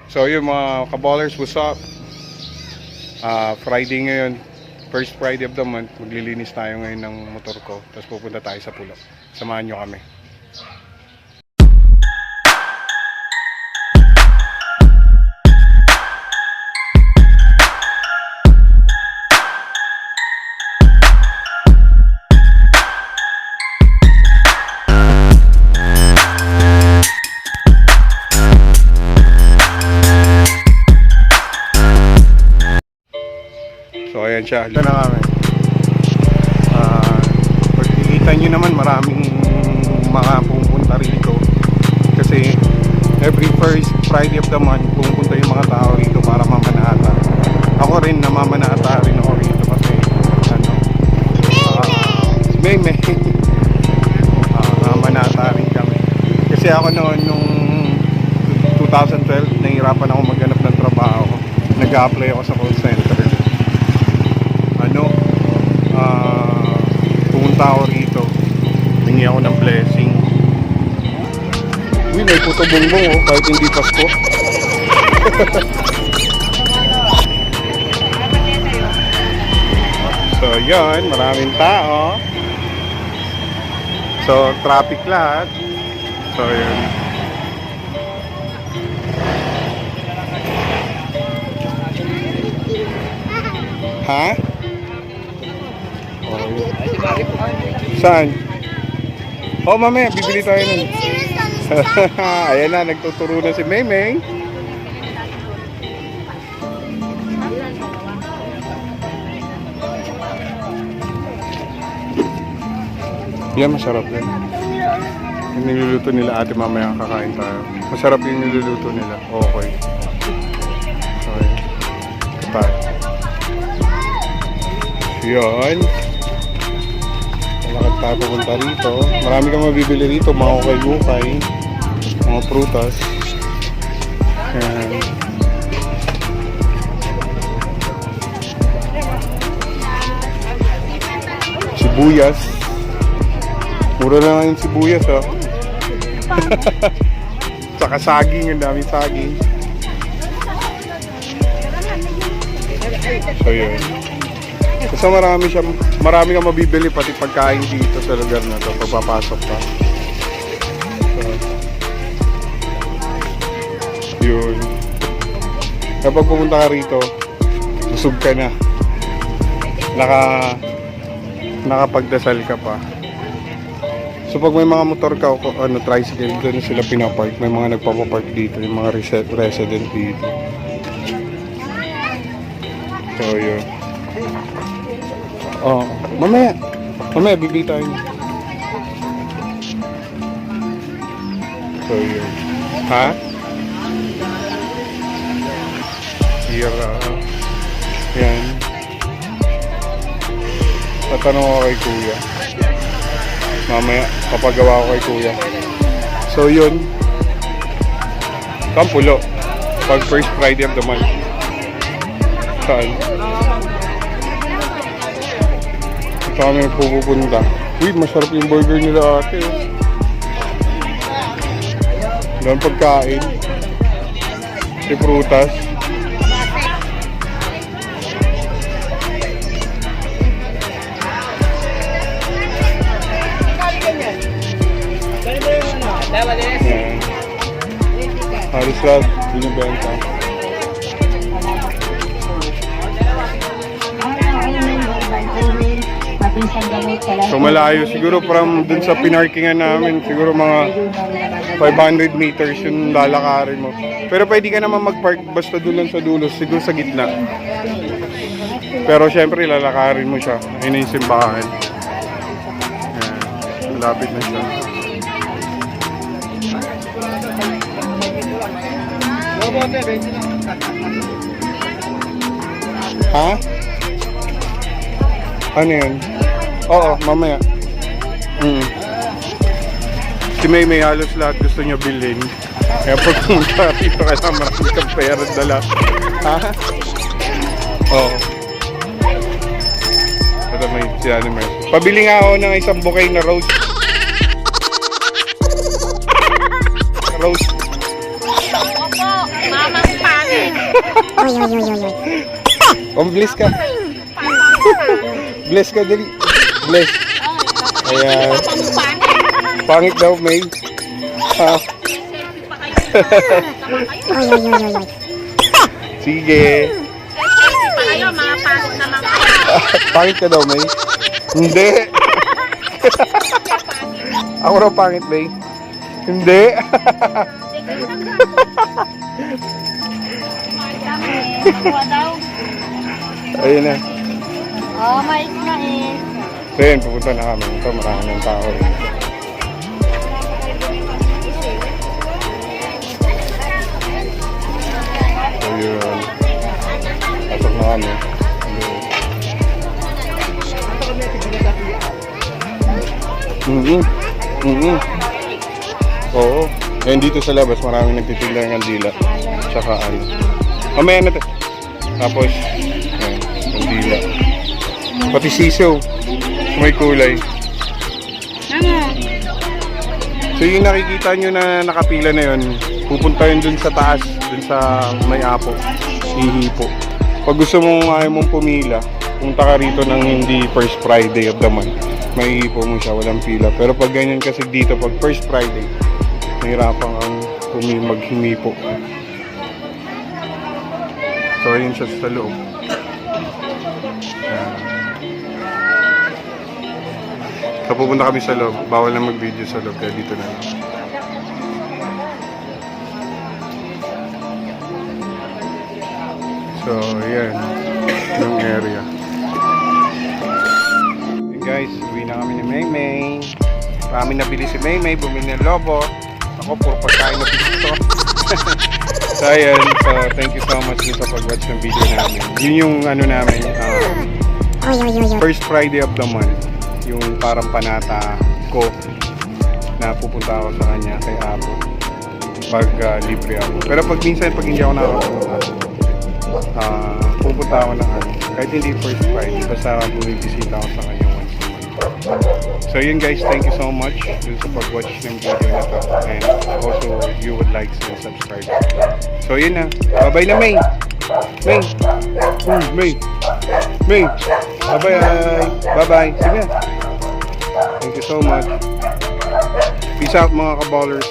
So yun mga kaballers, what's up? Friday ngayon, first Friday of the month. Maglilinis tayo ngayon ng motor ko. Tapos pupunta tayo sa Pulo. Samahan nyo kami. So ayan siya, ito na kami. Pagkikita nyo naman maraming mga pumunta rito. Kasi every first Friday of the month pumunta yung mga tao rito para mamanata. Ako rin, namamanata rin ako rito kasi May namamanata rin kami. Kasi ako noon nung 2012 nahihirapan ako maghanap ng trabaho. Nag-a-apply ako sa call center. Pumunta ako rito, hingi ako ng blessing. Uy, may puto bongbong oh, kahit hindi Pasko. So yan, maraming tao. So traffic lahat. So yun. Ha? Saan? Oh, mamaya, bibili tayo nun. Ayan na, nagtuturo na si Maymay. Yan, masarap yan. Yung niluluto nila ate, mamaya kakain tayo. Masarap yung niluluto nila. Okay. Okay. Tayo. Yan. Malakad tayo pupunta rito. Marami kang mabibili rito. Mga ukay-ukay. Mga prutas. Yan. Sibuyas. Mura na lang yung sibuyas, ha. Saka saging. Ang daming saging. So yun. Kasi marami kang mabibili pati pagkain dito sa lugar na to pag papasok ka. So, yun. Kapag pumunta ka rito, busog ka na. Nakapagdasal ka pa. So pag may mga motor ka o tricycle, doon sila pinapark. May mga nagpapapark dito, yung mga resident dito. So yun. Oh, mamaya bibili tayo. So yun. Ha? Sira. Yan. Tatanong ako kay kuya. Mamaya papagawa ko kay kuya. So yun. Kampulo. Pag first Friday of the month. Saan? Kami pupunta. Uy, masarap yung burger nila ate. Doon pagkain. May prutas. Ayan. Halos lahat binibenta. So malayo siguro from dun sa pinarkingan namin, siguro mga 500 meters yung lalakarin mo. Pero pwede ka naman mag-park basta dun lang sa dulo, siguro sa gitna. Pero syempre lalakarin mo siya. Ayun na yung simbahan. Ayan. Malapit na siya. Ha? Ano yun? Oo, mamaya. Si May halos lahat gusto niya bilhin. Kaya pag pumunta dito kailangan marami kang pera dala. Ha? Oo. Ito may si Animal. Pabili nga ako ng isang bouquet na rose. Rose. Opo, mamang Bless ka. Bless ka, dali. Bless. Ayan. Pangit daw, May. Ha? Sige. Kayo, mga pagod naman kayo. Pangit ka daw, May? Hindi. Ako raw pangit, May? Hindi. Nakuha daw. Ayun na. Oh, mais na eh. So yun, pupunta na kami. Ito, marami ng tao. So yun. Pasok na kami. Oo. Ayun, dito sa labas, maraming nagtitinda ng kandila. Tsaka ano. Mamaya na to. Tapos, ayun, kandila. Pati sisaw. May kulay. So yung nakikita nyo na nakapila na yun, pupunta yun dun sa taas, dun sa may apo, hihipo. Pag gusto mong ayaw mong pumila, punta ka rito ng hindi first Friday of the month. May hihipo mo siya, walang pila. Pero pag ganyan kasi dito, pag first Friday, nahirapan kang maghumipo. So yun siya sa loob. So pupunta kami sa loob, bawal na mag-video sa loob, kaya dito na lang. So ayan, yung area. Hey guys, uwi na kami ni Maymay. Marami nabili si Maymay, bumili ng lobo. Ako, puro pagkain na pisto. So ayan, so thank you so much sa pag-watch ng video namin. Yun yung ano namin, first Friday of the month. Yung parang panata ko na pupunta ako sa kanya kay Apo pag libre ako. Pero pag minsan, pag hindi ako nakakapunta, pupunta ako ng ano, kahit hindi first Friday, basta bumibisita ako sa kanya once a month. So yun guys, thank you so much dun sa pag-watch ng video na to, and also you would like and subscribe. So yun na, bye-bye na May! May! May! May! Bye-bye! Bye-bye! Sige! Thank you so much. Peace out mga kaballers.